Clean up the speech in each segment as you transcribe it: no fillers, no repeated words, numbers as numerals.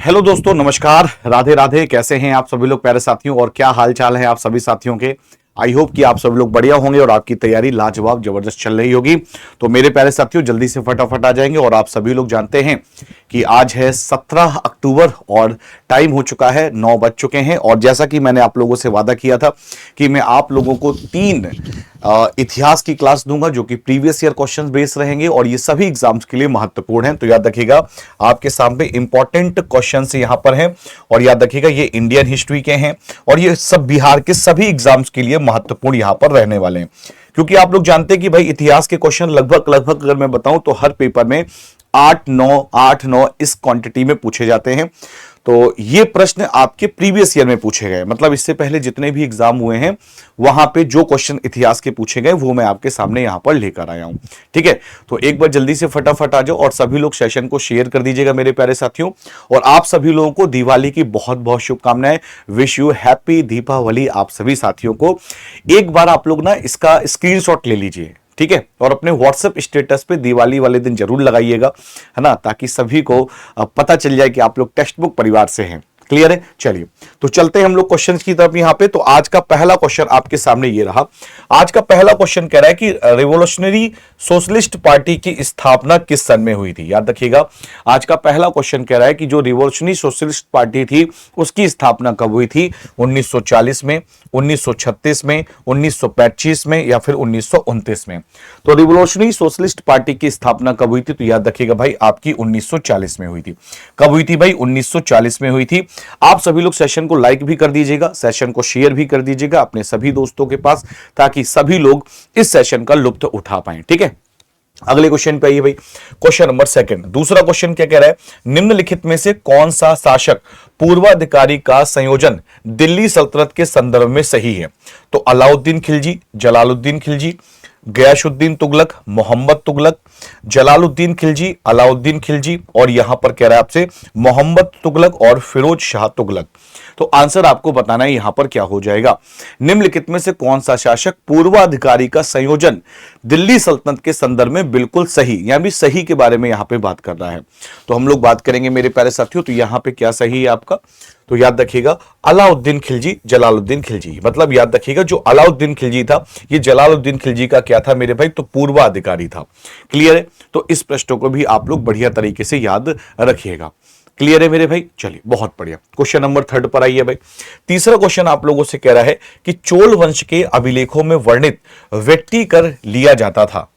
Hello दोस्तों, नमस्कार, राधे राधे। कैसे हैं आप सभी लोग प्यारे साथियों, और क्या हाल चाल है आप सभी साथियों के। आई होप कि आप सब लोग बढ़िया होंगे और आपकी तैयारी लाजवाब जबरदस्त चल रही होगी। तो मेरे प्यारे साथियों, जल्दी से फटाफट आ जाएंगे। और आप सभी लोग जानते हैं कि आज है 17 अक्टूबर और टाइम हो चुका है, 9 बज चुके हैं। और जैसा कि मैंने आप लोगों से वादा किया था कि मैं आप लोगों को 3 इतिहास की क्लास दूंगा जो कि प्रीवियस ईयर क्वेश्चंस बेस्ड रहेंगे और ये सभी एग्जाम्स के लिए महत्वपूर्ण हैं। तो याद रखिएगा, आपके सामने इंपॉर्टेंट क्वेश्चंस यहां पर हैं। और याद रखिएगा, ये इंडियन हिस्ट्री के हैं और ये सब बिहार के सभी एग्जाम्स के लिए महत्वपूर्ण यहां पर रहने वाले हैं। क्योंकि आप लोग जानते हैं कि भाई इतिहास के क्वेश्चन लगभग लगभग अगर मैं बताऊं तो हर पेपर में 8-9 इस क्वांटिटी में पूछे जाते हैं। तो ये प्रश्न आपके प्रीवियस ईयर में पूछे गए, मतलब इससे पहले जितने भी एग्जाम हुए हैं वहां पे जो क्वेश्चन इतिहास के पूछे गए वो मैं आपके सामने यहां पर लेकर आया हूं। ठीक है, तो एक बार जल्दी से फटाफट आ जाओ और सभी लोग सेशन को शेयर कर दीजिएगा मेरे प्यारे साथियों। और आप सभी लोगों को दिवाली की बहुत बहुत शुभकामनाएं। विश यू हैप्पी दीपावली आप सभी साथियों को। एक बार आप लोग ना इसका स्क्रीनशॉट ले लीजिए, ठीक है, और अपने व्हाट्सएप स्टेटस पे दिवाली वाले दिन जरूर लगाइएगा, है ना, ताकि सभी को पता चल जाए कि आप लोग टेक्स्ट बुक परिवार से हैं। क्लियर है। चलिए, तो चलते हैं हम लोग क्वेश्चन की तरफ। यहां पे तो आज का पहला क्वेश्चन आपके सामने ये रहा। आज का पहला क्वेश्चन कह रहा है कि रिवोल्यूशनरी सोशलिस्ट पार्टी की स्थापना किस सन में हुई थी। याद रखिएगा, आज का पहला क्वेश्चन कह रहा है कि जो रिवोल्यूशनरी सोशलिस्ट पार्टी थी उसकी स्थापना कब हुई थी। 1940 में, 1936 में, 1925 में या फिर 1929 में। तो रिवोल्यूशनरी सोशलिस्ट पार्टी की स्थापना कब हुई थी, तो याद रखिएगा भाई आपकी 1940 में हुई थी। कब हुई थी भाई? 1940 में हुई थी। आप सभी लोग सेशन को लाइक भी कर दीजिएगा, सेशन को शेयर भी कर दीजिएगा अपने सभी दोस्तों के पास, ताकि सभी लोग इस सेशन का लुत्फ उठा पाएं। ठीक है, अगले क्वेश्चन पे आइए भाई। क्वेश्चन नंबर सेकंड, दूसरा क्वेश्चन क्या कह रहा है? निम्नलिखित में से कौन सा शासक पूर्वाधिकारी का संयोजन दिल्ली सल्तनत के संदर्भ में सही है? तो अलाउद्दीन खिलजी, जलालुद्दीन खिलजी, गयासुद्दीन तुगलक, मोहम्मद तुगलक, जलालुद्दीन खिलजी, अलाउद्दीन खिलजी, और यहां पर कह रहा है आपसे मोहम्मद तुगलक और फिरोज शाह तुगलक। तो आंसर आपको बताना है यहां पर क्या हो जाएगा। निम्नलिखित में से कौन सा शासक पूर्वाधिकारी का संयोजन दिल्ली सल्तनत के संदर्भ में बिल्कुल सही, यानी भी सही के बारे में यहां पे बात कर रहा है। तो हम लोग बात करेंगे मेरे प्यारे साथियों, तो यहां पे क्या सही है आपका? तो याद रखिएगा अलाउद्दीन खिलजी, जलालुद्दीन खिलजी। मतलब याद रखिएगा जो अलाउद्दीन खिलजी था, ये जलालुद्दीन खिलजी का क्या था मेरे भाई? तो पूर्वाधिकारी था। क्लियर है। तो इस प्रश्न को भी आप लोग बढ़िया तरीके से याद रखिएगा। क्लियर है मेरे भाई। चलिए, बहुत बढ़िया। क्वेश्चन नंबर 3 पर आइए भाई। तीसरा क्वेश्चन आप लोगों से कह रहा है कि चोल वंश के अभिलेखों में वर्णित वेट्टी कर लिया जाता था।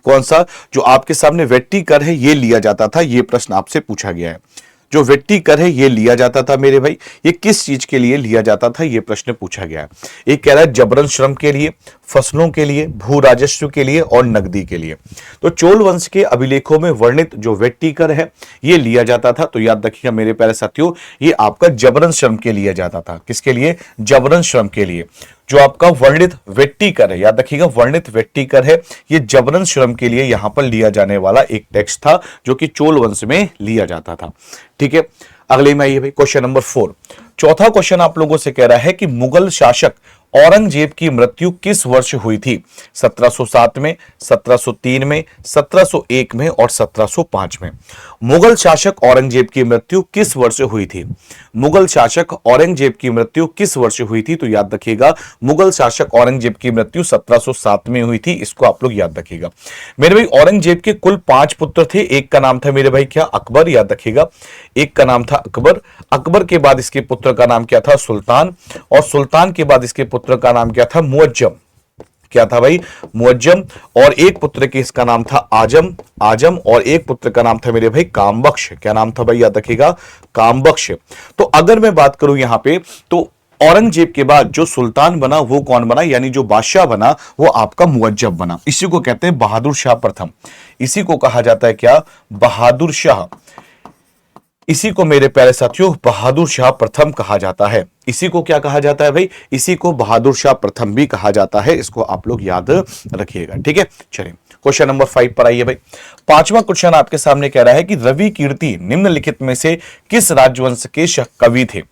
कौन सा? जो आपके सामने वेट्टी कर है ये लिया जाता था, ये प्रश्न आपसे पूछा गया है। जो वेट्टी कर है ये लिया जाता था मेरे भाई, ये किस चीज के लिए लिया जाता था, ये प्रश्न पूछा गया है। एक कह रहा है जबरन श्रम के लिए, फसलों के लिए, भू राजस्व के लिए और नकदी के लिए। तो चोल वंश के अभिलेखों में वर्णित जो वेट्टी कर है ये लिया जाता था। तो याद रखिएगा मेरे प्यारे साथियों, ये आपका जबरन श्रम के लिया जाता था। किसके लिए? जबरन श्रम के लिए। जो आपका वर्णित वेट्टी कर है, याद रखिएगा वर्णित वेट्टी कर है, ये जबरन श्रम के लिए यहां पर लिया जाने वाला एक टैक्स था जो कि चोल वंश में लिया जाता था। ठीक है, अगले में आइए भाई। क्वेश्चन नंबर 4, चौथा क्वेश्चन आप लोगों से कह रहा है कि मुगल शासक औरंगजेब की मृत्यु किस वर्ष हुई थी? 1707 में, 1703 में, 1701 में और 1705 में। मुगल शासक औरंगजेब की मृत्यु किस वर्ष हुई थी? मुगल शासक औरंगजेब की मृत्यु किस वर्ष हुई थी? तो याद रखिएगा मुगल शासक औरंगजेब की मृत्यु 1707 में हुई थी। इसको आप लोग याद रखिएगा मेरे भाई। औरंगजेब के कुल 5 पुत्र थे। एक का नाम था मेरे भाई क्या? अकबर। याद रखिएगा, एक का नाम था अकबर। अकबर के बाद इसके पुत्र का नाम क्या था? सुल्तान। और सुल्तान के बाद इसके पुत्र का नाम क्या था? मुअज्जम। क्या था भाई? मुअज्जम। और एक पुत्र के इसका नाम था आजम, आजम। और एक पुत्र का नाम था मेरे भाई कामबख्श। क्या नाम था भाई? याद रखिएगा, कामबख्श। तो अगर मैं बात करूं यहां पे, तो औरंगजेब के बाद जो सुल्तान बना वो कौन बना, यानी जो बादशाह बना वो आपका मुअज्जम बना। इसी को कहते हैं बहादुर शाह प्रथम। इसी को कहा जाता है क्या? बहादुर शाह। इसी को मेरे प्यारे साथियों बहादुर शाह प्रथम कहा जाता है। इसी को क्या कहा जाता है भाई? इसी को बहादुर शाह प्रथम भी कहा जाता है। इसको आप लोग याद रखिएगा। ठीक है, चलिए क्वेश्चन नंबर 5 पर आइए भाई। पांचवा क्वेश्चन आपके सामने कह रहा है कि रवि कीर्ति निम्नलिखित में से किस राजवंश के कवि थे?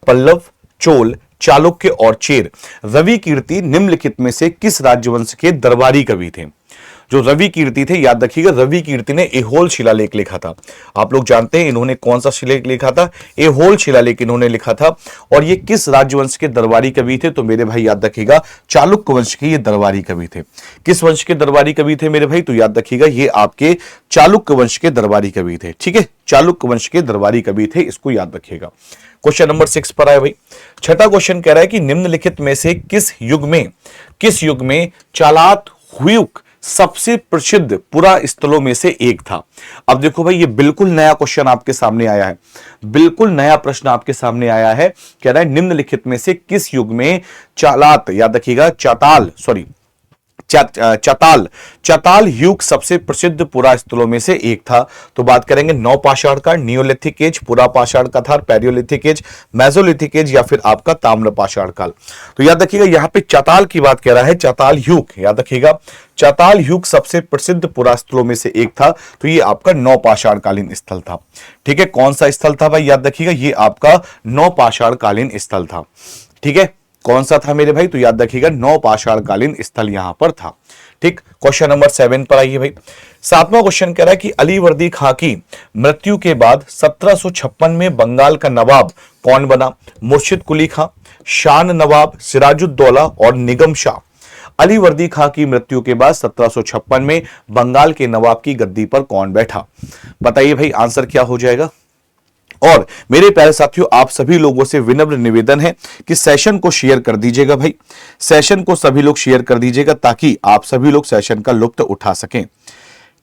पल्लव, चोल, चालुक्य और चेर। रवि कीर्ति निम्नलिखित में से किस राजवंश के दरबारी कवि थे? जो रवि कीर्ति थे, याद रखिएगा रवि कीर्ति ने एहोल शिलालेख लिखा था। आप लोग जानते हैं इन्होंने कौन सा शिलालेख लिखा था, एहोल शिलालेख इन्होंने लिखा था। और ये किस राजवंश के दरबारी कवि थे, तो मेरे भाई याद रखिएगा चालुक्य वंश के ये दरबारी कवि थे। किस वंश के दरबारी कवि थे मेरे भाई, तो याद रखिएगा ये आपके चालुक्य वंश के दरबारी कवि थे। ठीक है, चालुक्य वंश के दरबारी कवि थे, इसको याद रखिएगा। क्वेश्चन नंबर 6 पर आए भाई। छठा क्वेश्चन कह रहा है कि निम्नलिखित में से किस युग में चालात हुयुक सबसे प्रसिद्ध पुरा स्थलों में से एक था। अब देखो भाई, ये बिल्कुल नया क्वेश्चन आपके सामने आया है, बिल्कुल नया प्रश्न आपके सामने आया है। कह रहा है निम्नलिखित में से किस युग में चालात, याद रखिएगा चताल युग सबसे प्रसिद्ध पुरा स्थलों में से एक था। तो बात करेंगे नवपाषाण काल, नियोलिथिक एज, पुरा पाषाण कथार, पैरियोलिथिक एज, मेसोलिथिक एज या फिर आपका ताम्रपाषाण काल। तो याद रखिएगा यहां पे चताल की बात कह रहा है, चताल युग, याद रखिएगा चताल युग सबसे प्रसिद्ध पुरा स्थलों में से एक था। तो ये आपका नवपाषाण कालीन स्थल था। ठीक है, कौन सा स्थल था भाई, याद रखिएगा ये आपका नवपाषाण कालीन स्थल था। ठीक है, कौन सा था मेरे भाई, तो याद रखिएगा नवपाषाण कालीन स्थल यहां पर था। ठीक, क्वेश्चन नंबर 7 पर आइए भाई। 7वां क्वेश्चन कह रहा है कि अलीवर्दी खां की मृत्यु के बाद 1756 में बंगाल का नवाब कौन बना। मुर्शिद कुली खां, शान नवाब, सिराजुद्दौला और निगम शाह। अलीवर्दी खां की मृत्यु के बाद 1756 में बंगाल के नवाब की गद्दी पर कौन बैठा। बताइए भाई आंसर क्या हो जाएगा। और मेरे प्यारे साथियों, आप सभी लोगों से विनम्र निवेदन है कि सेशन को शेयर कर दीजिएगा भाई, सेशन को सभी लोग शेयर कर दीजिएगा ताकि आप सभी लोग सेशन का लुत्फ उठा सकें।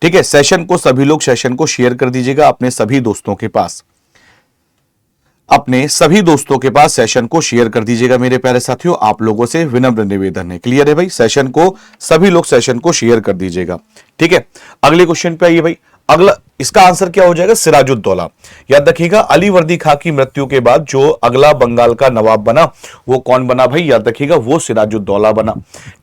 ठीक है, सेशन को सभी लोग सेशन को शेयर कर दीजिएगा अपने सभी दोस्तों के पास, अपने सभी दोस्तों के पास सेशन को शेयर कर दीजिएगा। मेरे प्यारे साथियों, आप लोगों से विनम्र निवेदन है, क्लियर है भाई, सेशन को सभी लोग सेशन को शेयर कर दीजिएगा। ठीक है, अगले क्वेश्चन पे आइए भाई। अगला इसका आंसर क्या हो जाएगा, सिराजुद्दौला। याद रखिएगा अलीवर्दी खां की मृत्यु के बाद जो अगला बंगाल का नवाब बना वो कौन बना भाई, याद रखिएगा वो सिराजुद्दौला बना।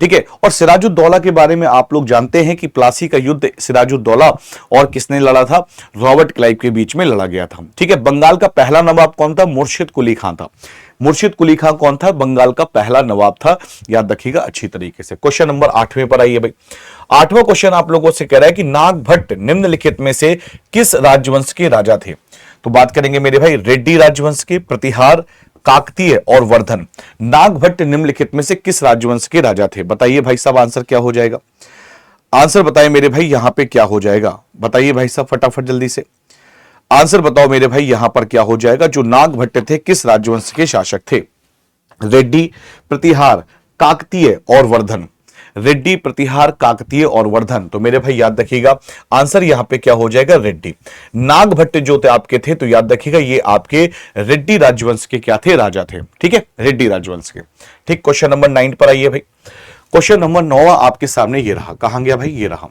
ठीक है, और सिराजुद्दौला के बारे में आप लोग जानते हैं कि प्लासी का युद्ध सिराजुद्दौला और किसने लड़ा था, रॉबर्ट क्लाइव के बीच में लड़ा गया था। ठीक है, बंगाल का पहला नवाब कौन था, मुर्शिद कुली खां था। मुर्शिद कुली खां कौन था, बंगाल का पहला नवाब था, याद रखिएगा अच्छी तरीके से। क्वेश्चन नंबर 8वें पर आइए भाई। 8वां क्वेश्चन आप लोगों से कह रहा है कि नागभट्ट निम्नलिखित में से किस राजवंश के राजा थे। तो बात करेंगे मेरे भाई रेड्डी राजवंश के, प्रतिहार, काकतीय और वर्धन। नागभट्ट निम्नलिखित में से किस राजवंश के राजा थे। बताइए भाई साहब आंसर क्या हो जाएगा, आंसर बताइए मेरे भाई यहां पे क्या हो जाएगा। बताइए भाई साहब फटाफट जल्दी से आंसर बताओ मेरे भाई यहां पर क्या हो जाएगा। जो नागभट्ट थे किस राजवंश के शासक थे। रेड्डी, प्रतिहार, काकतीय और वर्धन। रेड्डी, प्रतिहार, काकतीय और वर्धन। तो मेरे भाई याद रखिएगा आंसर यहां पे क्या हो जाएगा, रेड्डी। नागभट्ट जो थे आपके थे, तो याद रखिएगा ये आपके रेड्डी राजवंश के क्या थे, राजा थे। ठीक है, रेड्डी राजवंश के। ठीक, क्वेश्चन नंबर 9 पर आइए भाई। क्वेश्चन नंबर 9 आपके सामने ये रहा, कहां गया भाई, ये रहा।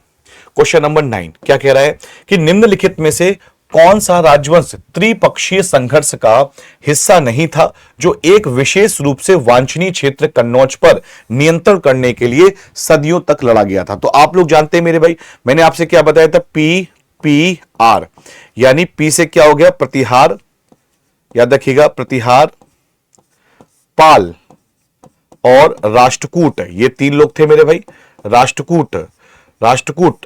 क्वेश्चन नंबर 9 क्या कह रहा है कि निम्नलिखित में से कौन सा राजवंश त्रिपक्षीय संघर्ष का हिस्सा नहीं था जो एक विशेष रूप से वांछनीय क्षेत्र कन्नौज पर नियंत्रण करने के लिए सदियों तक लड़ा गया था। तो आप लोग जानते हैं मेरे भाई, मैंने आपसे क्या बताया था, PPR, यानी P से क्या हो गया, प्रतिहार, याद रखिएगा प्रतिहार, पाल और राष्ट्रकूट। ये 3 लोग थे मेरे भाई, राष्ट्रकूट।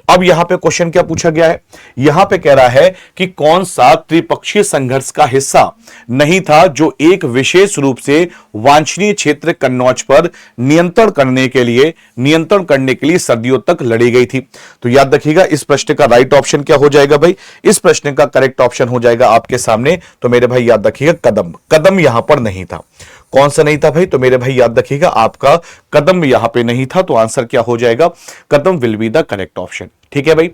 अब यहां पे क्वेश्चन क्या पूछा गया है, यहां पे कह रहा है कि कौन सा त्रिपक्षीय संघर्ष का हिस्सा नहीं था जो एक विशेष रूप से वांछनीय क्षेत्र कन्नौज पर नियंत्रण करने के लिए सदियों तक लड़ी गई थी। तो याद रखिएगा इस प्रश्न का राइट ऑप्शन क्या हो जाएगा भाई, इस प्रश्न का करेक्ट ऑप्शन हो जाएगा आपके सामने। तो मेरे भाई याद रखिएगा कदम यहां पर नहीं था। कौन सा नहीं था भाई, तो मेरे भाई याद रखिएगा आपका कदम यहां पे नहीं था। तो आंसर क्या हो जाएगा, कदम will be the correct option. ठीक है भाई,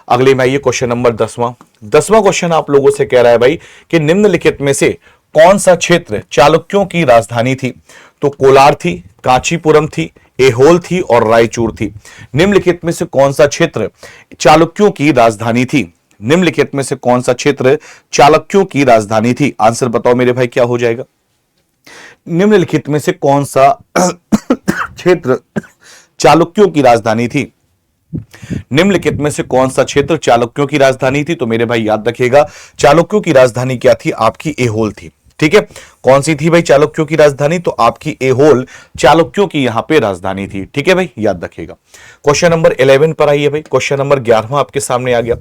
अगले में आइए क्वेश्चन नंबर 10वां क्वेश्चन आप लोगों से कह रहा है भाई कि निम्नलिखित में से कौन सा क्षेत्र चालुक्यों की राजधानी थी। तो कोलार थी, कांचीपुरम थी, एहोल थी और रायचूर थी। निम्नलिखित में से कौन सा क्षेत्र चालुक्यों की राजधानी थी। निम्नलिखित में से कौन सा क्षेत्र चालुक्यों की राजधानी थी। आंसर बताओ मेरे भाई क्या हो जाएगा। निम्नलिखित में से कौन सा क्षेत्र चालुक्यों की राजधानी थी। निम्नलिखित में से कौन सा क्षेत्र चालुक्यों की राजधानी थी। तो मेरे भाई याद रखिएगा चालुक्यों की राजधानी क्या थी, आपकी एहोल थी। ठीक है, कौन सी थी भाई चालुक्यों की राजधानी? तो आपकी एहोल चालुक्यों की यहां पे राजधानी थी। ठीक है भाई, याद रखिएगा। क्वेश्चन नंबर 11 पर आइए भाई। क्वेश्चन नंबर 11 आपके सामने आ गया।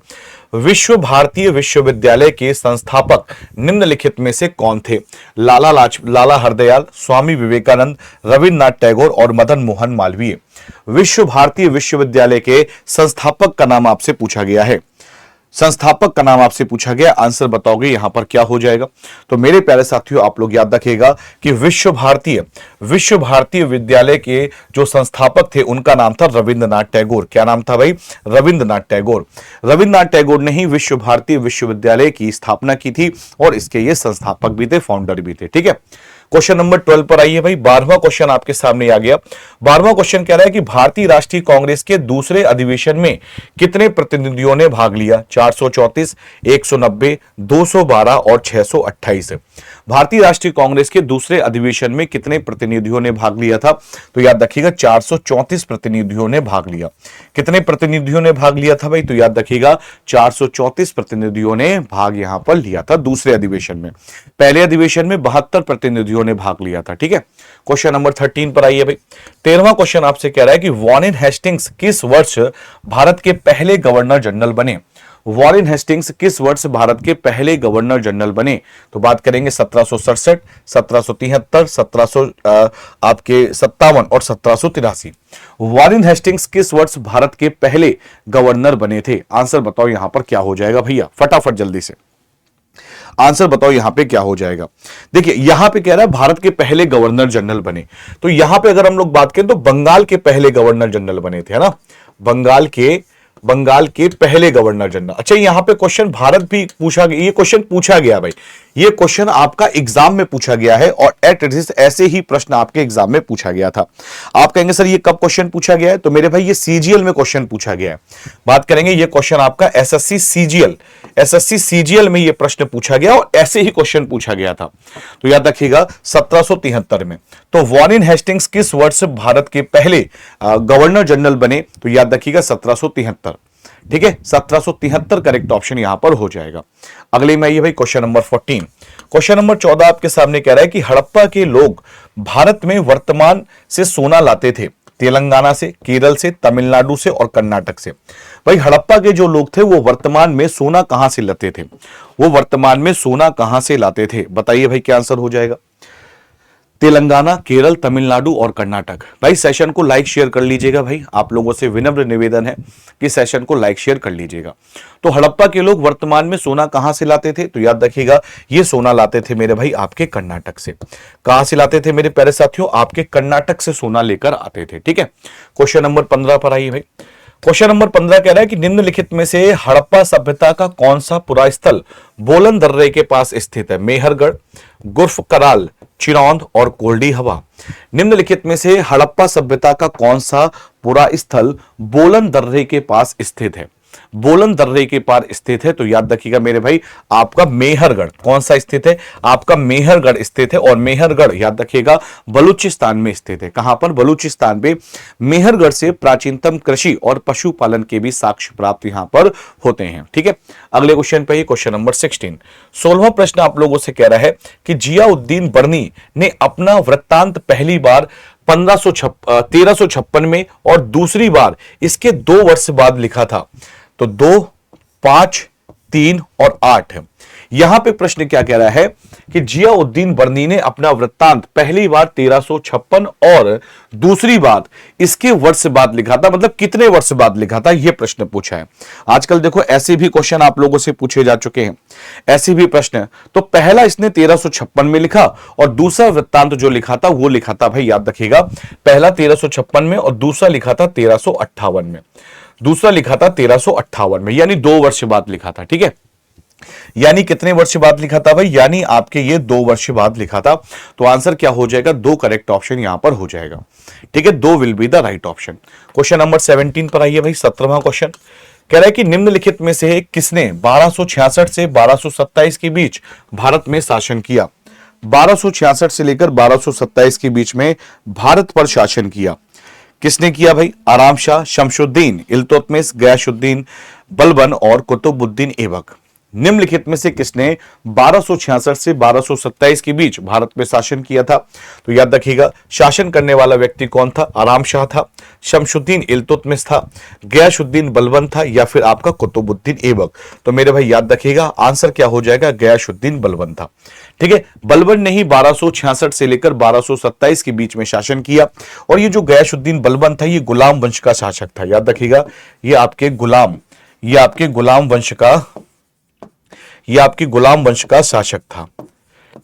विश्व भारतीय विश्वविद्यालय के संस्थापक निम्नलिखित में से कौन थे? लाला हरदयाल, स्वामी विवेकानंद, रविन्द्रनाथ टैगोर और मदन मोहन मालवीय। विश्व भारतीय विश्वविद्यालय के संस्थापक का नाम आपसे पूछा गया है। संस्थापक का नाम आपसे पूछा गया, आंसर बताओगे यहां पर क्या हो जाएगा? तो मेरे प्यारे साथियों, आप लोग याद रखिएगा कि विश्व भारतीय विद्यालय के जो संस्थापक थे उनका नाम था रविंद्रनाथ टैगोर। क्या नाम था भाई? रविंद्रनाथ टैगोर। रविंद्रनाथ टैगोर ने ही विश्व भारतीय विश्वविद्यालय की स्थापना की थी और इसके ये संस्थापक भी थे, फाउंडर भी थे। ठीक है, क्वेश्चन नंबर 12 पर आइए भाई। 12वां क्वेश्चन आपके सामने आ गया। 12वां क्वेश्चन कह रहा है कि भारतीय राष्ट्रीय कांग्रेस के दूसरे अधिवेशन में कितने प्रतिनिधियों ने भाग लिया? 434, 190, 212 और 628। भारतीय राष्ट्रीय कांग्रेस के दूसरे अधिवेशन में कितने प्रतिनिधियों ने भाग लिया था? तो याद रखिएगा 434 प्रतिनिधियों ने भाग लिया। कितने प्रतिनिधियों ने भाग लिया था भाई? तो याद रखिएगा 434 प्रतिनिधियों ने भाग यहां पर लिया था दूसरे अधिवेशन में। पहले अधिवेशन में 72 प्रतिनिधियों ने भाग लिया था। ठीक है, क्वेश्चन नंबर 13 पर आइए भाई। 13वां क्वेश्चन आपसे कह रहा है कि वॉरेन हेस्टिंग्स किस वर्ष भारत के पहले गवर्नर जनरल बने? वॉरेन हेस्टिंग्स किस वर्ष भारत के पहले गवर्नर जनरल बने? तो बात करेंगे 1767, 1773, 1757 और 1783। वॉरेन हेस्टिंग्स किस वर्ष भारत के पहले गवर्नर बने थे? आंसर बताओ यहां पर क्या हो जाएगा भैया, फटाफट जल्दी से आंसर बताओ यहां पे क्या हो जाएगा। देखिए यहां पे कह रहा है भारत के पहले गवर्नर जनरल बने, तो यहां पे अगर हम लोग बात करें तो बंगाल के पहले गवर्नर जनरल बने थे, है ना, बंगाल के पहले गवर्नर जनरल। अच्छा, यहां पे क्वेश्चन भारत भी पूछा गया, ये क्वेश्चन पूछा गया भाई, ये क्वेश्चन आपका एग्जाम में पूछा गया है और एट रिस्ट ऐसे ही प्रश्न आपके एग्जाम में पूछा गया था। आप कहेंगे सर ये कब क्वेश्चन पूछा गया है? तो मेरे भाई ये सीजीएल में क्वेश्चन पूछा गया है। बात करेंगे ये क्वेश्चन आपका एसएससी सीजीएल में ये प्रश्न पूछा गया और ऐसे ही क्वेश्चन पूछा गया था। तो याद रखिएगा 1773 में। तो वॉरेन हेस्टिंग्स किस वर्ष भारत के पहले गवर्नर जनरल बने? तो याद रखिएगा 1773। ठीक है, 1773 करेक्ट ऑप्शन यहां पर हो जाएगा। अगले में आइए भाई क्वेश्चन नंबर 14। क्वेश्चन नंबर 14 आपके सामने कह रहा है कि हड़प्पा के लोग भारत में वर्तमान से सोना लाते थे तेलंगाना से, केरल से, तमिलनाडु से और कर्नाटक से। भाई हड़प्पा के जो लोग थे वो वर्तमान में सोना कहां से लाते थे? बताइए भाई क्या आंसर हो जाएगा? तेलंगाना, केरल, तमिलनाडु और कर्नाटक। भाई सेशन को लाइक शेयर कर लीजिएगा भाई, आप लोगों से विनम्र निवेदन है कि सेशन को लाइक शेयर कर लीजिएगा। तो हड़प्पा के लोग वर्तमान में सोना कहां से लाते थे? तो याद रखिएगा ये सोना लाते थे मेरे भाई आपके कर्नाटक से। कहां से लाते थे मेरे प्यारे साथियों? आपके कर्नाटक से सोना लेकर आते थे। ठीक है, क्वेश्चन नंबर 15 पर आइए भाई। क्वेश्चन नंबर 15 कह रहा है कि निम्नलिखित में से हड़प्पा सभ्यता का कौन सा पुरास्थल बोलन दर्रे के पास स्थित है? मेहरगढ़, गुर्फ कराल, चिरौंद और कोल्डी हवा। निम्नलिखित में से हड़प्पा सभ्यता का कौन सा पुरास्थल बोलन दर्रे के पास स्थित है? बोलन दर्रे के पार स्थित है। तो याद रखिएगा मेरे भाई आपका मेहरगढ़। कौन सा स्थित है? आपका मेहरगढ़ स्थित है और मेहरगढ़ याद रखिएगा बलूचिस्तान में स्थित है। कहां पर? बलूचिस्तान में। मेहरगढ़ से प्राचीनतम कृषि और पशुपालन के भी साक्ष्य प्राप्त यहां पर होते हैं। ठीक है, अगले क्वेश्चन पे क्वेश्चन नंबर 16। 16वां प्रश्न आप लोगों से कह रहा है कि जियाउद्दीन बर्नी ने अपना वृत्तांत पहली बार 1356 में और दूसरी बार इसके 2 वर्ष बाद लिखा था। तो 2, 5, 3 और 8 है। यहां पे प्रश्न क्या कह रहा है कि जियाउद्दीन बर्नी ने अपना वृत्तांत पहली बार 1356 और दूसरी बार इसके वर्ष बाद लिखा था, मतलब कितने वर्ष बाद लिखा था, यह प्रश्न पूछा है। आजकल देखो ऐसे भी क्वेश्चन आप लोगों से पूछे जा चुके हैं, ऐसे भी प्रश्न। तो पहला इसने 1356 में लिखा और दूसरा वृत्तांत जो लिखा था वो लिखा था भाई याद रखिएगा पहला 1356 में और दूसरा लिखा था 1358 में। दूसरा लिखा था 1358 में, यानी 2 वर्ष बाद लिखा था। ठीक है, यानी कितने वर्ष बाद लिखा था भाई? यानी आपके ये 2 वर्ष बाद लिखा था। तो आंसर क्या हो जाएगा? 2 करेक्ट ऑप्शन यहां पर हो जाएगा। ठीक है, 2 will be the right option. Question number 17 पर आइए भाई। 17वां क्वेश्चन कह रहा है कि निम्नलिखित में से किसने 1266 से 1227 के बीच भारत में शासन किया? 1266 से लेकर 1227 के बीच में भारत पर शासन किया। किसने किया भाई? आराम शाह, शमशुद्दीन, इल्तुतमिश, गयासुद्दीन बलबन और कुतुबुद्दीन ऐबक। निम्नलिखित में से किसने 1266 से 1227 के बीच भारत में शासन किया था? तो याद रखिएगा, शासन करने वाला व्यक्ति कौन था? आराम शाह था, शमशुद्दीन इल्तुतमिश था, गयासुद्दीन बलबन था, या फिर आपका कुतुबुद्दीन ऐबक। तो मेरे भाई याद रखिएगा, आंसर क्या हो जाएगा? गयासुद्दीन बलबन था। ठीक है, बलबन ने ही 1266 से लेकर 1227 के बीच में शासन किया। और ये जो गयासुद्दीन बलबन था, ये गुलाम वंश का शासक था। याद रखिएगा, ये आपके गुलाम वंश का शासक था।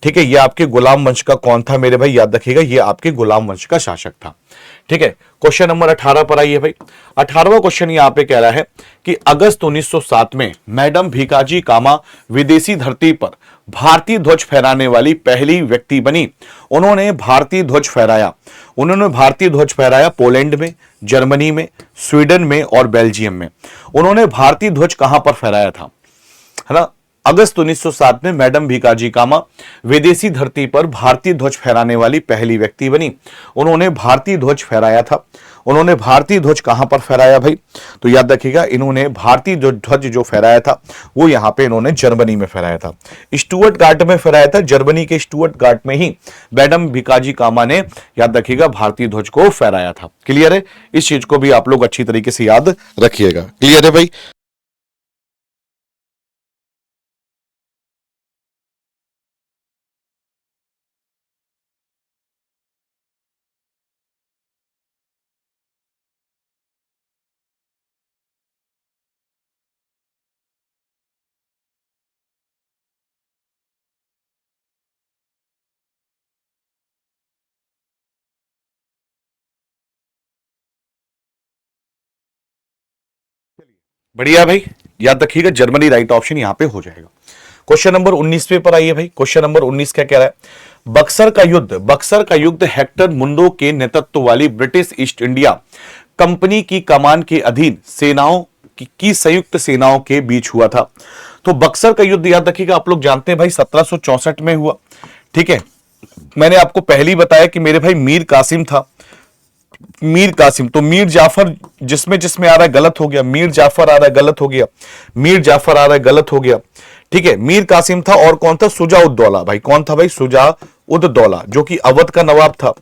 ठीक है, ये आपके गुलाम वंश का कौन था मेरे भाई? याद रखिएगा, ये आपके गुलाम वंश का शासक था। ठीक है, क्वेश्चन नंबर 18 पर आइए भाई। 18वां क्वेश्चन यहां पे कह रहा है कि अगस्त 1907 में मैडम भीकाजी कामा विदेशी धरती पर भारतीय ध्वज फहराने वाली पहली व्यक्ति बनी। उन्होंने भारतीय ध्वज फहराया पोलैंड में, जर्मनी में, स्वीडन में और बेल्जियम में। उन्होंने भारतीय ध्वज कहां पर फहराया था? है ना, अगस्त 1907 में मैडम भीकाजी कामा विदेशी धरती पर भारतीय ध्वज फहराने वाली पहली व्यक्ति बनी। उन्होंने भारतीय ध्वज फहराया था। उन्होंने भारतीय ध्वज कहां पर फहराया भाई? तो याद रखिएगा, इन्होंने भारतीय ध्वज जो फहराया था वो यहां पे इन्होंने जर्मनी में फहराया था, स्टुअर्टगार्ट में फहराया था। जर्मनी के स्टुअर्टगार्ट में ही मैडम भीकाजी कामा ने, याद रखिएगा, भारतीय ध्वज को फहराया था। क्लियर है? इस चीज को भी आप लोग अच्छी तरीके से याद रखिएगा। क्लियर है भाई? बढ़िया भाई, याद रखिएगा, जर्मनी राइट ऑप्शन यहां पे हो जाएगा। क्वेश्चन नंबर 19 पर आइए भाई। क्वेश्चन नंबर 19 क्या कह रहा है? बक्सर का युद्ध हेक्टर मुंडो के नेतृत्व वाली ब्रिटिश ईस्ट इंडिया कंपनी की कमान के अधीन सेनाओं की संयुक्त सेनाओं के बीच हुआ था। तो बक्सर का युद्ध याद रखिएगा, आप लोग जानते हैं भाई 1764 में हुआ। ठीक है, मैंने आपको पहले ही बताया कि मेरे भाई मीर कासिम था। मीर कासिम, तो मीर जाफर जिसमें जिसमें आ रहा है गलत हो गया, मीर जाफर आ रहा है गलत हो गया, मीर जाफर आ रहा है गलत हो गया। ठीक है, मीर कासिम था और कौन था? सुजाउद्दौला। भाई कौन था भाई? सुजाउद्दौला, जो कि अवध का नवाब था।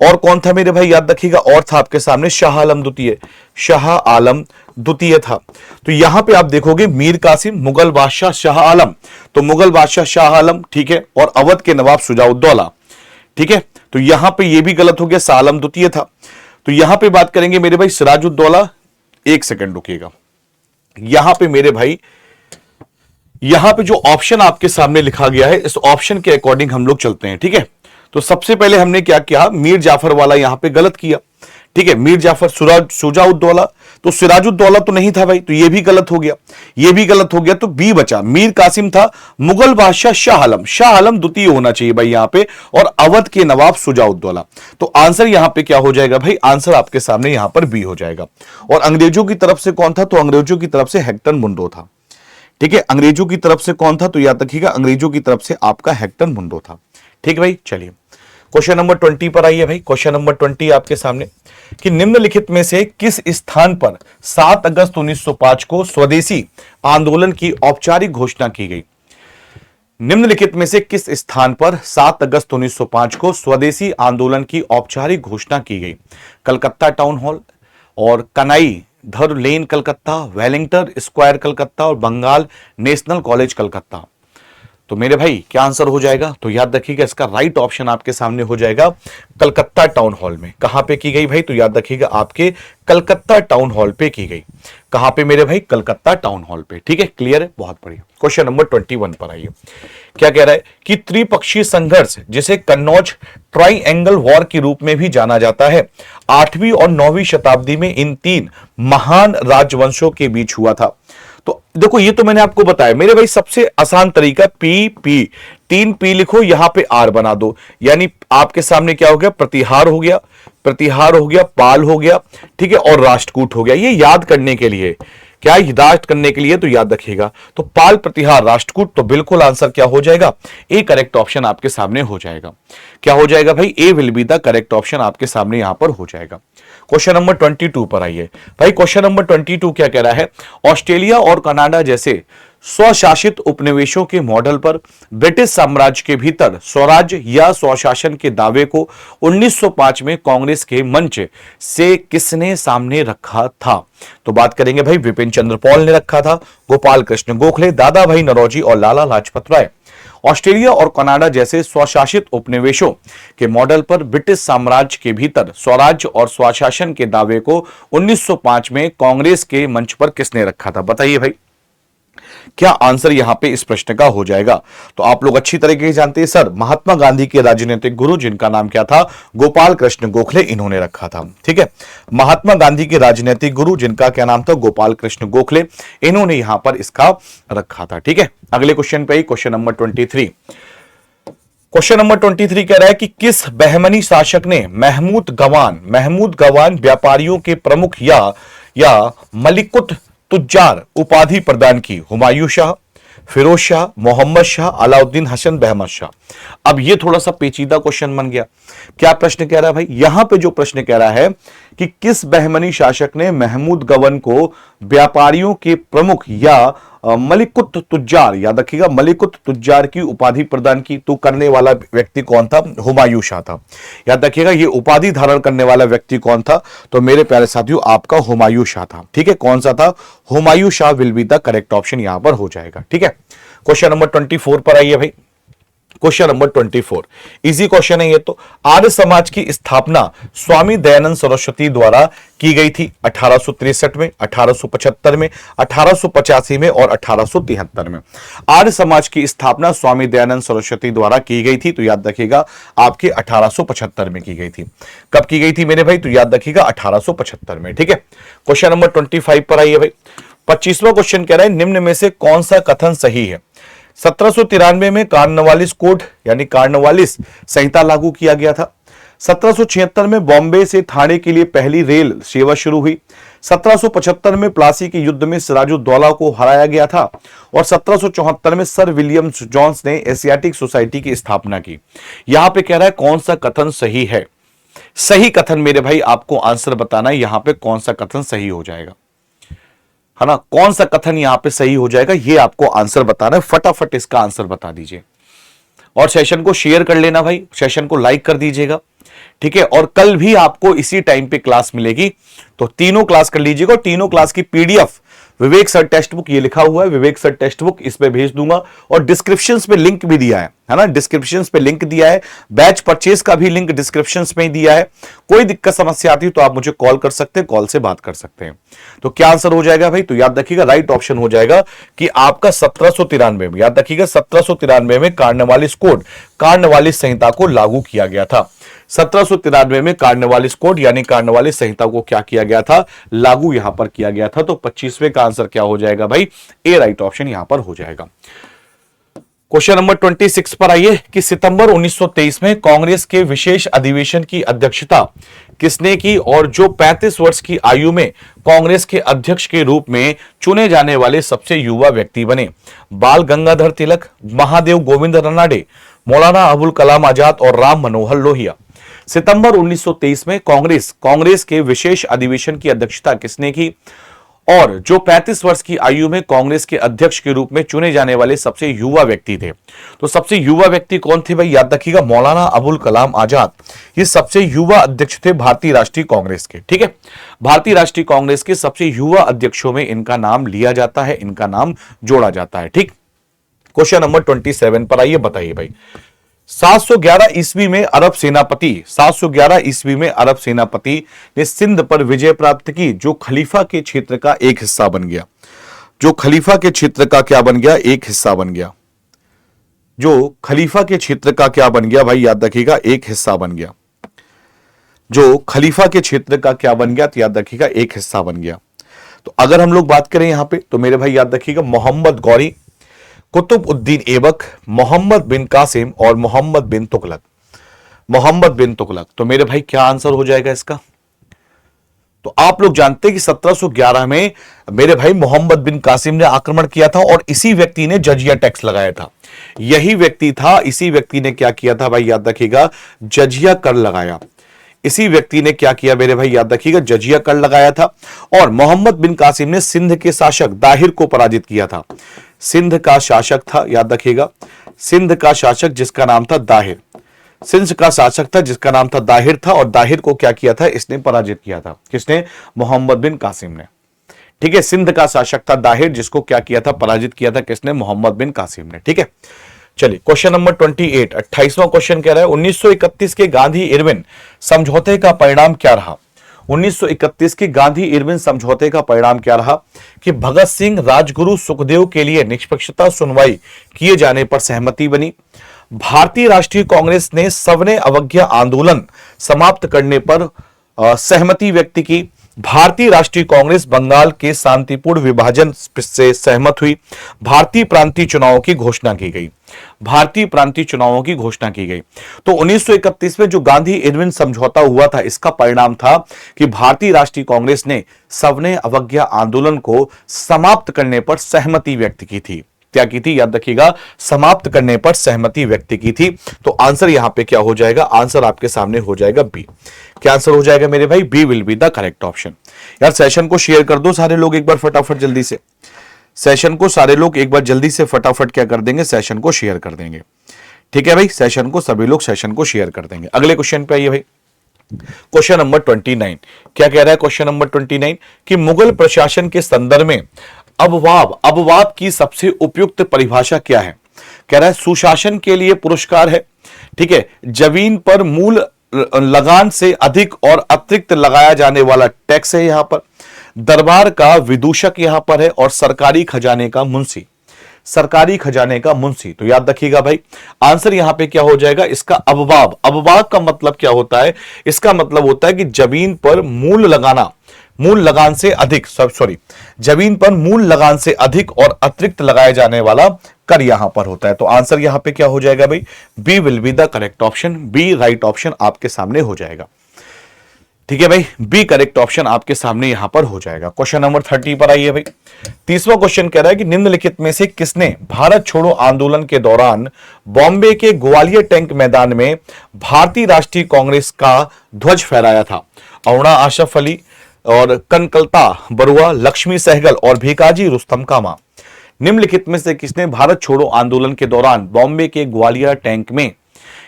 और कौन था मेरे भाई? याद रखिएगा, और था आपके सामने शाह आलम द्वितीय था। तो यहां पे आप देखोगे मीर कासिम, मुगल बादशाह शाह आलम, तो मुगल बादशाह शाह आलम, ठीक है, और अवध के नवाब सुजाउद्दौला। ठीक है, तो यहां पे ये भी गलत हो गया, शाह आलम द्वितीय था। तो यहां पे बात करेंगे मेरे भाई सिराजुद्दौला। एक सेकंड रुकिएगा, यहां पे मेरे भाई, यहां पे जो ऑप्शन आपके सामने लिखा गया है, इस ऑप्शन के अकॉर्डिंग हम लोग चलते हैं। ठीक है, तो सबसे पहले हमने क्या किया? मीर जाफर वाला यहां पे गलत किया। ठीक है, मीर जाफर सुजाउद्दौला, तो सिराजुद्दौला तो नहीं था भाई, तो ये भी गलत हो गया, ये भी गलत हो गया। तो बी बचा, मीर कासिम था, मुगल बादशाह शाह आलम द्वितीय होना चाहिए भाई यहां पे, और अवध के नवाब सुजाउद्दौला। तो आंसर यहां पे क्या हो जाएगा भाई? आंसर आपके सामने यहां पर बी हो जाएगा। और अंग्रेजों की तरफ से कौन था? तो अंग्रेजों की तरफ से हेक्टर मुंडो था। ठीक है, अंग्रेजों की तरफ से कौन था? तो याद रखिएगा, अंग्रेजों की तरफ से आपका हेक्टर मुंडो था। ठीक है भाई, चलिए क्वेश्चन नंबर 20 पर आइए भाई। क्वेश्चन नंबर 20 आपके सामने कि निम्नलिखित में से किस स्थान पर 7 अगस्त 1905 को स्वदेशी आंदोलन की औपचारिक घोषणा की गई? निम्नलिखित में से किस स्थान पर 7 अगस्त 1905 को स्वदेशी आंदोलन की औपचारिक घोषणा की गई? कलकत्ता टाउन हॉल, और कनाई धर लेन कलकत्ता, वेलिंगटन स्क्वायर कलकत्ता, और बंगाल नेशनल कॉलेज कलकत्ता। तो मेरे भाई क्या आंसर हो जाएगा? तो याद रखिएगा, इसका राइट ऑप्शन आपके सामने हो जाएगा कलकत्ता टाउन हॉल में। कहां पे की गई भाई? तो याद रखिएगा, आपके कलकत्ता टाउन हॉल पे की गई। कहां पे मेरे भाई? कलकत्ता टाउन हॉल पे। ठीक है, क्लियर है, बहुत बढ़िया। क्वेश्चन नंबर 21 पर आइए। क्या कह रहा है कि त्रिपक्षीय संघर्ष, जिसे कन्नौज ट्राइएंगल वॉर के रूप में भी जाना जाता है, 8वीं और 9वीं शताब्दी में इन 3 महान राजवंशों के बीच हुआ था। तो देखो, ये तो मैंने आपको बताया मेरे भाई, सबसे आसान तरीका पी 3 पी लिखो, यहां पे आर बना दो, यानी आपके सामने क्या हो गया? प्रतिहार हो गया, पाल हो गया, ठीक है, और राष्ट्रकूट हो गया। ये याद करने के लिए, क्या याद करने के लिए, तो याद रखिएगा, तो पाल, प्रतिहार, राष्ट्रकूट, तो बिल्कुल आंसर क्या हो जाएगा? ए करेक्ट ऑप्शन आपके सामने हो जाएगा। क्या हो जाएगा भाई? A will be the correct option आपके सामने यहां पर हो जाएगा। क्वेश्चन नंबर 22 पर आइए भाई। क्वेश्चन नंबर 22 क्या कह रहा है? ऑस्ट्रेलिया और कनाडा जैसे स्वशासित उपनिवेशों के मॉडल पर ब्रिटिश साम्राज्य के भीतर स्वराज्य या स्वशासन के दावे को 1905 में कांग्रेस के मंच से किसने सामने रखा था? तो बात करेंगे भाई, विपिन चंद्र पॉल ने रखा था, गोपाल कृष्ण गोखले, दादा भाई नौरोजी और लाला लाजपत राय। ऑस्ट्रेलिया और कनाडा जैसे स्वशासित उपनिवेशों के मॉडल पर ब्रिटिश साम्राज्य के भीतर स्वराज्य और स्वशासन के दावे को 1905 में कांग्रेस के मंच पर किसने रखा था? बताइए भाई, क्या आंसर यहां पे इस प्रश्न का हो जाएगा? तो आप लोग अच्छी तरीके से जानते हैं सर, महात्मा गांधी के राजनीतिक गुरु जिनका नाम क्या था? गोपाल कृष्ण गोखले, इन्होंने रखा था। ठीक है, महात्मा गांधी के राजनीतिक गुरु जिनका क्या नाम था? गोपाल कृष्ण गोखले, इन्होंने यहां पर इसका रखा था। ठीक है, अगले क्वेश्चन पे, क्वेश्चन नंबर 23। क्वेश्चन नंबर 23 कह रहा है कि किस बहमनी शासक ने महमूद गवान व्यापारियों के प्रमुख या मलिकुत तुज्जार उपाधि प्रदान की? हुमायूं शाह, फिरोज शाह, मोहम्मद शाह, अलाउद्दीन हसन बहमद शाह। अब ये थोड़ा सा पेचीदा क्वेश्चन बन गया। क्या प्रश्न कह रहा है भाई? यहां पे जो प्रश्न कह रहा है कि किस बहमनी शासक ने महमूद गवन को व्यापारियों के प्रमुख या मलिकुत तुज्जार, याद रखिएगा, मलिकुत तुज्जार की उपाधि प्रदान की, तो करने वाला व्यक्ति कौन था? हुमायूं शाह था। याद रखिएगा, ये उपाधि धारण करने वाला व्यक्ति कौन था? तो मेरे प्यारे साथियों, आपका हुमायूं शाह था। ठीक है, कौन सा था? Humayun Shah will be the correct option यहां पर हो जाएगा। ठीक है, क्वेश्चन नंबर 24 पर आइए भाई। क्वेश्चन नंबर 24 इजी क्वेश्चन है ये तो। आर्य समाज की स्थापना स्वामी दयानंद सरस्वती द्वारा की गई थी 1863 में, 1875 में, 1885 में और 1873 में। आर्य समाज की स्थापना स्वामी दयानंद सरस्वती द्वारा की गई थी, तो याद रखिएगा आपके 1875 में की गई थी। कब की गई थी मेरे भाई? तो याद रखिएगा 1875 में। ठीक है, क्वेश्चन नंबर 25 पर आइए भाई। 25वां क्वेश्चन कह रहा है निम्न में से कौन सा कथन सही है? 1793 में कार्नवालिस कोड यानी कार्नवालिस संहिता लागू किया गया था। 1776 में बॉम्बे से ठाणे के लिए पहली रेल सेवा शुरू हुई। 1775 में प्लासी के युद्ध में सिराजुद्दौला को हराया गया था और 1774 में सर विलियम जोन्स ने एशियाटिक सोसाइटी की स्थापना की। यहां पे कह रहा है कौन सा कथन सही है? सही कथन मेरे भाई आपको आंसर बताना है, यहां पे कौन सा कथन सही हो जाएगा, है ना? कौन सा कथन यहां पे सही हो जाएगा, ये आपको आंसर बताना है। फटाफट इसका आंसर बता दीजिए और सेशन को शेयर कर लेना भाई, सेशन को लाइक कर दीजिएगा। ठीक है, और कल भी आपको इसी टाइम पे क्लास मिलेगी, तो तीनों क्लास कर लीजिएगा। तीनों क्लास की पीडीएफ विवेक सर टेक्स्ट बुक, ये लिखा हुआ है विवेक सर टेक्स्ट बुक, इस पे भेज दूंगा और डिस्क्रिप्शन पे लिंक भी दिया है ना? डिस्क्रिप्शन पे लिंक दिया है, बैच परचेज का भी लिंक डिस्क्रिप्शन में ही दिया है। कोई दिक्कत समस्या आती है तो आप मुझे कॉल कर सकते हैं, कॉल से बात कर सकते हैं। तो क्या आंसर हो जाएगा भाई? तो याद रखिएगा राइट ऑप्शन हो जाएगा कि आपका 1793 में, याद रखिएगा 1793 में कार्नवालिस कोड, कार्नवालिस संहिता को लागू किया गया था। 1793 में कार्नवालिस कोड यानी कार्नवालिस संहिता को क्या किया गया था? लागू यहां पर किया गया था। तो 25वें का आंसर क्या हो जाएगा भाई? ए राइट ऑप्शन यहां पर हो जाएगा। क्वेश्चन नंबर 26 पर आइए कि सितंबर 1923 में कांग्रेस के विशेष अधिवेशन की अध्यक्षता किसने की और जो 35 वर्ष की आयु में कांग्रेस के अध्यक्ष के रूप में चुने जाने वाले सबसे युवा व्यक्ति बने? बाल गंगाधर तिलक, महादेव गोविंद रनाडे, मौलाना अबुल कलाम आजाद और राम मनोहर लोहिया। सितंबर 1923 में कांग्रेस के विशेष अधिवेशन की अध्यक्षता किसने की और जो 35 वर्ष की आयु में कांग्रेस के अध्यक्ष के रूप में चुने जाने वाले सबसे युवा व्यक्ति थे? तो सबसे युवा व्यक्ति कौन थे भाई? याद रखिएगा मौलाना अबुल कलाम आजाद, ये सबसे युवा अध्यक्ष थे भारतीय राष्ट्रीय कांग्रेस के। ठीक है, भारतीय राष्ट्रीय कांग्रेस के सबसे युवा अध्यक्षों में इनका नाम लिया जाता है, इनका नाम जोड़ा जाता है। ठीक, क्वेश्चन नंबर 27 पर आइए, बताइए भाई। 711 ईस्वी में अरब सेनापति ने सिंध पर विजय प्राप्त की, जो खलीफा के क्षेत्र का एक हिस्सा बन गया। जो खलीफा के क्षेत्र का क्या बन गया? एक हिस्सा बन गया। जो खलीफा के क्षेत्र का क्या बन गया भाई? याद रखिएगा एक हिस्सा बन गया। जो खलीफा के क्षेत्र का क्या बन गया? तो याद रखिएगा एक हिस्सा बन गया। तो अगर हम लोग बात करें यहां पे, तो मेरे भाई याद रखिएगा मोहम्मद गौरी, कुतुब उद्दीन ऐबक, मोहम्मद बिन कासिम और मोहम्मद बिन तुगलक। तो मेरे भाई क्या आंसर हो जाएगा इसका? तो आप लोग जानते हैं कि 1711 में मेरे भाई मोहम्मद बिन कासिम ने आक्रमण किया था और इसी व्यक्ति ने जजिया टैक्स लगाया था। यही व्यक्ति था, इसी व्यक्ति ने क्या किया था भाई? याद रखिएगा जजिया कर लगाया। इसी व्यक्ति ने क्या किया मेरे भाई? याद रखिएगा जजिया कर लगाया था। और मोहम्मद बिन कासिम ने सिंध के शासक दाहिर को पराजित किया था। सिंध का शासक था, याद रखिएगा, सिंध का शासक जिसका नाम था दाहिर, सिंध का शासक था जिसका नाम था दाहिर था, और दाहिर को क्या किया था, इसने पराजित किया था, किसने, मोहम्मद बिन कासिम ने। ठीक है, सिंध का शासक था दाहिर, जिसको क्या किया था, पराजित किया था, किसने, मोहम्मद बिन कासिम ने। ठीक है, चलिए क्वेश्चन नंबर 28, 28वां क्वेश्चन कह रहा है 1931 के गांधी इरविन समझौते का परिणाम क्या रहा। 1931 के गांधी इरविन समझौते का परिणाम क्या रहा कि भगत सिंह, राजगुरु, सुखदेव के लिए निष्पक्षता सुनवाई किए जाने पर सहमति बनी। भारतीय राष्ट्रीय कांग्रेस ने सविनय अवज्ञा आंदोलन समाप्त करने पर सहमति व्यक्त की। भारतीय राष्ट्रीय कांग्रेस बंगाल के शांतिपूर्ण विभाजन से सहमत हुई। भारतीय प्रांतीय चुनावों की घोषणा की गई। भारतीय प्रांतीय चुनावों की घोषणा की गई। तो 1931 में जो गांधी इरविन समझौता हुआ था, इसका परिणाम था कि भारतीय राष्ट्रीय कांग्रेस ने सविनय अवज्ञा आंदोलन को समाप्त करने पर सहमति व्यक्त की थी। क्या की थी, याद रखिएगा, समाप्त करने पर सहमति व्यक्त की थी। तो आंसर यहां पे क्या हो जाएगा, आंसर आपके सामने हो जाएगा बी। क्या आंसर हो जाएगा मेरे भाई, B will be the correct option. यार सेशन को शेयर कर दो सारे लोग एक बार फटाफट जल्दी से, सेशन को सारे लोग एक बार जल्दी से फटाफट क्या कर देंगे, सेशन को शेयर कर देंगे। ठीक है भाई, सेशन को सभी लोग सेशन को शेयर कर देंगे। अगले क्वेश्चन पे आइए भाई, क्वेश्चन नंबर 29। क्या कह रहा है क्वेश्चन नंबर 29 कि मुगल प्रशासन के संदर्भ में अपवाद की सबसे उपयुक्त परिभाषा क्या है। कह रहा है सुशासन के लिए पुरस्कार है। ठीक है, जमीन पर मूल लगान से अधिक और अतिरिक्त लगाया जाने वाला टैक्स है यहां पर, दरबार का विदूषक यहां पर है, और सरकारी खजाने का मुंशी, सरकारी खजाने का मुंशी। तो याद रखिएगा भाई, आंसर यहां पे क्या हो जाएगा, इसका अपवाद का मतलब क्या होता है, इसका मतलब होता है कि जमीन पर मूल लगान से अधिक, जमीन पर मूल लगान से अधिक और अतिरिक्त लगाए जाने वाला कर यहां पर होता है। तो आंसर यहां पे क्या हो जाएगा भाई, B will be the correct option. B right option आपके सामने हो जाएगा। ठीक है भाई, बी करेक्ट ऑप्शन आपके सामने यहां पर हो जाएगा। क्वेश्चन नंबर 30 पर आइए भाई। 30वां क्वेश्चन कह रहा है कि निम्नलिखित में से किसने भारत छोड़ो आंदोलन के दौरान बॉम्बे के ग्वालियर टैंक मैदान में भारतीय राष्ट्रीय कांग्रेस का ध्वज फहराया था। अरुणा आशफ अली और कनकलता बरुआ, लक्ष्मी सहगल और भिकाजी रुस्तम कामा। निम्नलिखित में से किसने भारत छोड़ो आंदोलन के दौरान बॉम्बे के ग्वालियर टैंक में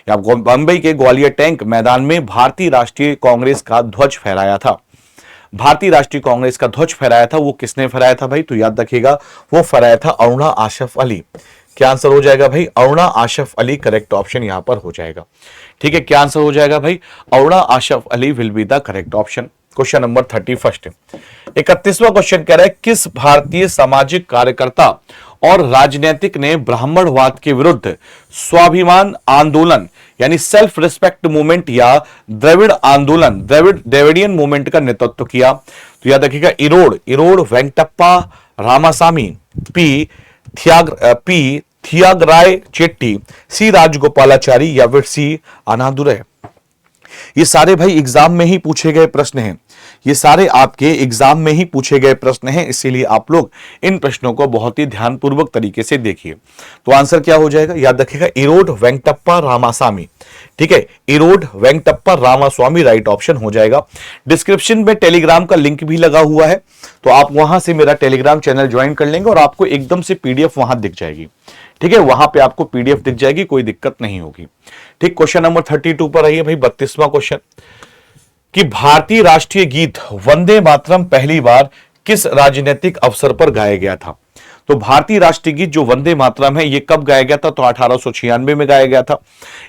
या बॉम्बे के ग्वालियर टैंक मैदान में भारतीय राष्ट्रीय कांग्रेस का ध्वज फहराया था। भारतीय राष्ट्रीय कांग्रेस का ध्वज फहराया था, वो किसने फहराया था भाई, तो याद रखिएगा वो फहराया था अरुणा आशफ अली। क्या आंसर हो जाएगा भाई, अरुणा आशफ अली करेक्ट ऑप्शन यहां पर हो जाएगा। ठीक है, क्या आंसर हो जाएगा भाई, Aruna Asaf Ali will be the correct option. Question number 31। 31वां क्वेश्चन कह रहा है किस भारतीय सामाजिक कार्यकर्ता और राजनीतिक ने ब्राह्मणवाद के विरुद्ध स्वाभिमान आंदोलन यानी सेल्फ रिस्पेक्ट मूवमेंट या द्रविड़ आंदोलन, द्रविडियन मूवमेंट का नेतृत्व किया। तो याद रखिएगा, इरोड वेंकटप्पा रामासामी, पी थियागराय चेट्टी, सी राजगोपालाचारी या फिर सी अनादुरै। ये सारे भाई एग्जाम में ही पूछे गए प्रश्न हैं, ये सारे आपके एग्जाम में ही पूछे गए प्रश्न हैं, इसीलिए आप लोग इन प्रश्नों को बहुत ही ध्यानपूर्वक तरीके से देखिए। तो आंसर क्या हो जाएगा, याद रखिएगा इरोड वेंकटप्पा रामासामी। ठीक है, इरोड वेंकटप्पा रामास्वामी राइट ऑप्शन हो जाएगा। डिस्क्रिप्शन में टेलीग्राम का लिंक भी लगा हुआ है, तो आप वहां से मेरा टेलीग्राम चैनल ज्वाइन कर लेंगे और आपको एकदम से पीडीएफ वहां दिख जाएगी। ठीक है, वहां पे आपको पीडीएफ दिख जाएगी, कोई दिक्कत नहीं होगी। ठीक, क्वेश्चन नंबर 32 पर आइए भाई। 32वां क्वेश्चन कि भारतीय राष्ट्रीय गीत वंदे मातरम पहली बार किस राजनीतिक अवसर पर गाया गया था। तो भारतीय राष्ट्रीय गीत जो वंदे मातरम है, ये कब गाया गया था, तो 1896 में गाया गया था।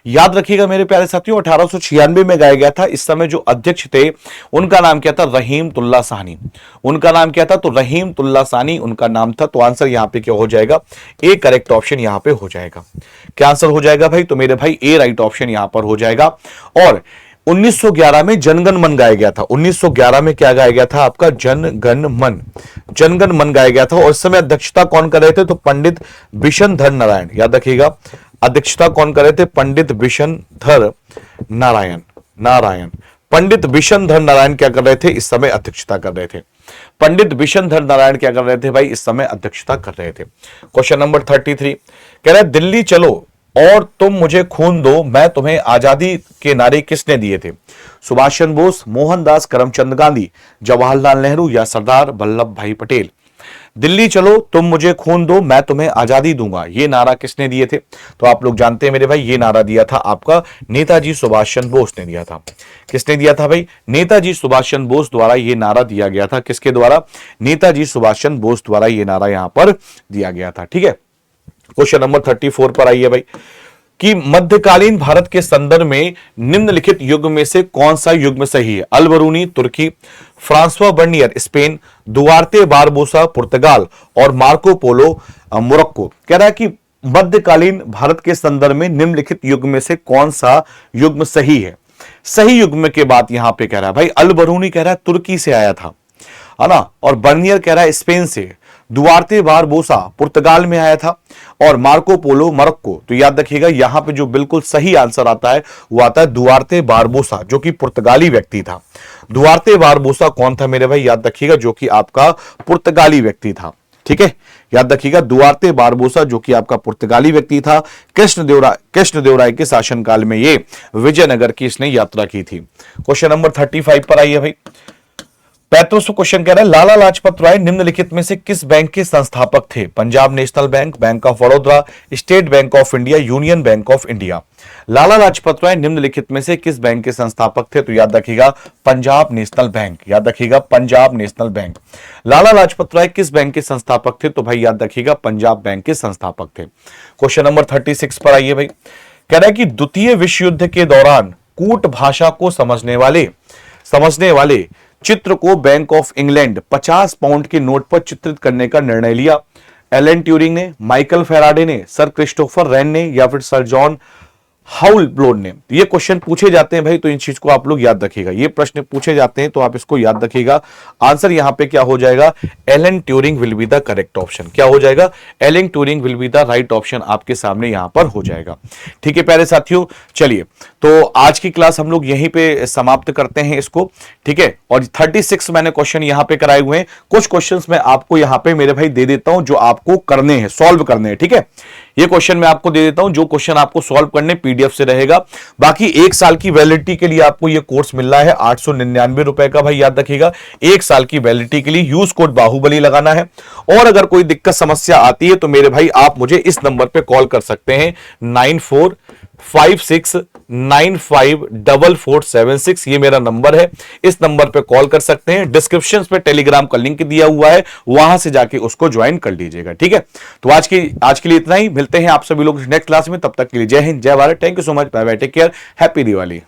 याद रखिएगा मेरे प्यारे साथियों, 1896 में गाया गया था। इस समय जो अध्यक्ष थे उनका नाम क्या था, रहीमतुल्लाह साहनी। उनका नाम क्या था, तो रहीमतुल्लाह साहनी उनका नाम था। तो आंसर यहां पे क्या हो जाएगा, ए करेक्ट ऑप्शन यहां पे हो जाएगा। क्या आंसर हो जाएगा भाई, तो मेरे भाई ए राइट ऑप्शन यहां पर हो जाएगा। और 1911 में जनगण मन गाया गया था। 1911 में क्या गाया गया था आपका, जनगण मन गाया गया था। और इस समय अध्यक्षता कौन कर रहे थे, तो पंडित बिशनधर नारायण। याद रखिएगा, अध्यक्षता कौन कर रहे थे, पंडित बिशनधर नारायण। पंडित बिशनधर नारायण क्या कर रहे थे, इस समय अध्यक्षता कर रहे थे। पंडित बिशनधर नारायण क्या कर रहे थे भाई, इस समय अध्यक्षता कर रहे थे। क्वेश्चन नंबर 33 कह रहे हैं दिल्ली चलो और तुम मुझे खून दो मैं तुम्हें आजादी के नारे किसने दिए थे। सुभाष चंद्र बोस, मोहनदास करमचंद गांधी, जवाहरलाल नेहरू या सरदार वल्लभ भाई पटेल। दिल्ली चलो तुम मुझे खून दो मैं तुम्हें आजादी दूंगा, ये नारा किसने दिए थे? तो आप लोग जानते हैं मेरे भाई, ये नारा दिया था आपका नेताजी सुभाष चंद्र बोस ने दिया था। किसने दिया था भाई? नेताजी सुभाष चंद्र बोस द्वारा ये नारा दिया गया था। किसके द्वारा? नेताजी सुभाष चंद्र बोस द्वारा ये नारा यहां पर दिया गया था। ठीक है, क्वेश्चन नंबर 34 पर आइए भाई, कि मध्यकालीन भारत के संदर्भ में निम्नलिखित युग में से कौन सा युग्म सही है? अल-बरूनी तुर्की, Francois Bernier Spain, Duarte Barbosa पुर्तगाल और मार्को पोलो मोरक्को। कह रहा है कि मध्यकालीन भारत के संदर्भ में निम्नलिखित युग में से कौन सा युग्म सही है? सही युग्म के बाद यहां पे कह रहा है भाई, अल-बरूनी कह रहा है तुर्की से आया था, है ना, और बर्नियर कह रहा है स्पेन से, दुआर्ते बारबोसा पुर्तगाल में आया था, और मार्को पोलो मोरक्को। तो याद रखिएगा यहां पे जो बिल्कुल सही आंसर आता है वो आता है दुआर्ते बारबोसा, जो कि पुर्तगाली व्यक्ति था। दुआर्ते बारबोसा कौन था मेरे भाई? याद रखिएगा जो कि आपका पुर्तगाली व्यक्ति था। ठीक है, याद रखिएगा दुआर्ते बारबोसा जो कि आपका पुर्तगाली व्यक्ति था। कृष्णदेवराय के शासनकाल में ये विजयनगर की इसने यात्रा की थी। क्वेश्चन नंबर 35 पर आइए भाई, 35वां क्वेश्चन कह रहा है, लाला लाजपत राय निम्नलिखित में से किस बैंक के संस्थापक थे? Punjab National Bank, Bank of Baroda, State Bank of India, Union Bank of India. Lala Lajpat Rai निम्नलिखित में से किस बैंक के संस्थापक थे? तो याद रखिएगा पंजाब नेशनल बैंक। याद रखिएगा पंजाब नेशनल बैंक। लाला लाजपत राय किस बैंक के संस्थापक थे? तो भाई याद रखिएगा पंजाब बैंक के संस्थापक थे। क्वेश्चन नंबर 36 पर आइए भाई, कह रहा है कि द्वितीय विश्व युद्ध के दौरान कूट भाषा को समझने वाले चित्र को बैंक ऑफ इंग्लैंड 50 पाउंड के नोट पर चित्रित करने का निर्णय लिया। एलन ट्यूरिंग ने, माइकल फेराडे ने, सर क्रिस्टोफर रेन ने, या फिर सर जॉन हाउलब्लोड ने। ये क्वेश्चन पूछे जाते हैं भाई, तो इन चीज को आप लोग याद रखिएगा। ये प्रश्न पूछे जाते हैं तो आप इसको याद रखिएगा। आंसर यहां पे क्या हो जाएगा? Alan Turing will be the correct option. क्या हो जाएगा? Alan Turing will be the right option आपके सामने यहां पर हो जाएगा। ठीक है प्यारे साथियों, चलिए तो आज की क्लास हम लोग यहीं पे समाप्त करते हैं इसको। ठीक है, और 36 मैंने क्वेश्चन यहां पे कराए हुए हैं। कुछ क्वेश्चन मैं आपको यहां पे मेरे भाई दे देता हूं जो आपको करने हैं, सॉल्व करने हैं। ठीक है, ये क्वेश्चन मैं आपको दे देता हूं, जो क्वेश्चन आपको सॉल्व करने पीडीएफ से रहेगा। बाकी 1 साल की वैलिडिटी के लिए आपको ये कोर्स मिल रहा है 899 रुपए का। भाई याद रखिएगा 1 साल की वैलिडिटी के लिए यूज कोड बाहुबली लगाना है। और अगर कोई दिक्कत समस्या आती है तो मेरे भाई आप मुझे इस नंबर पे कॉल कर सकते हैं 9456954476। ये मेरा नंबर है, इस नंबर पे कॉल कर सकते हैं। डिस्क्रिप्शन पे टेलीग्राम का लिंक दिया हुआ है, वहां से जाके उसको ज्वाइन कर लीजिएगा। ठीक है, तो आज के लिए इतना ही। मिलते हैं आप सभी लोग नेक्स्ट क्लास में, तब तक के लिए जय हिंद, जय Bharat, thank you so much, bye bye, take care, happy Diwali.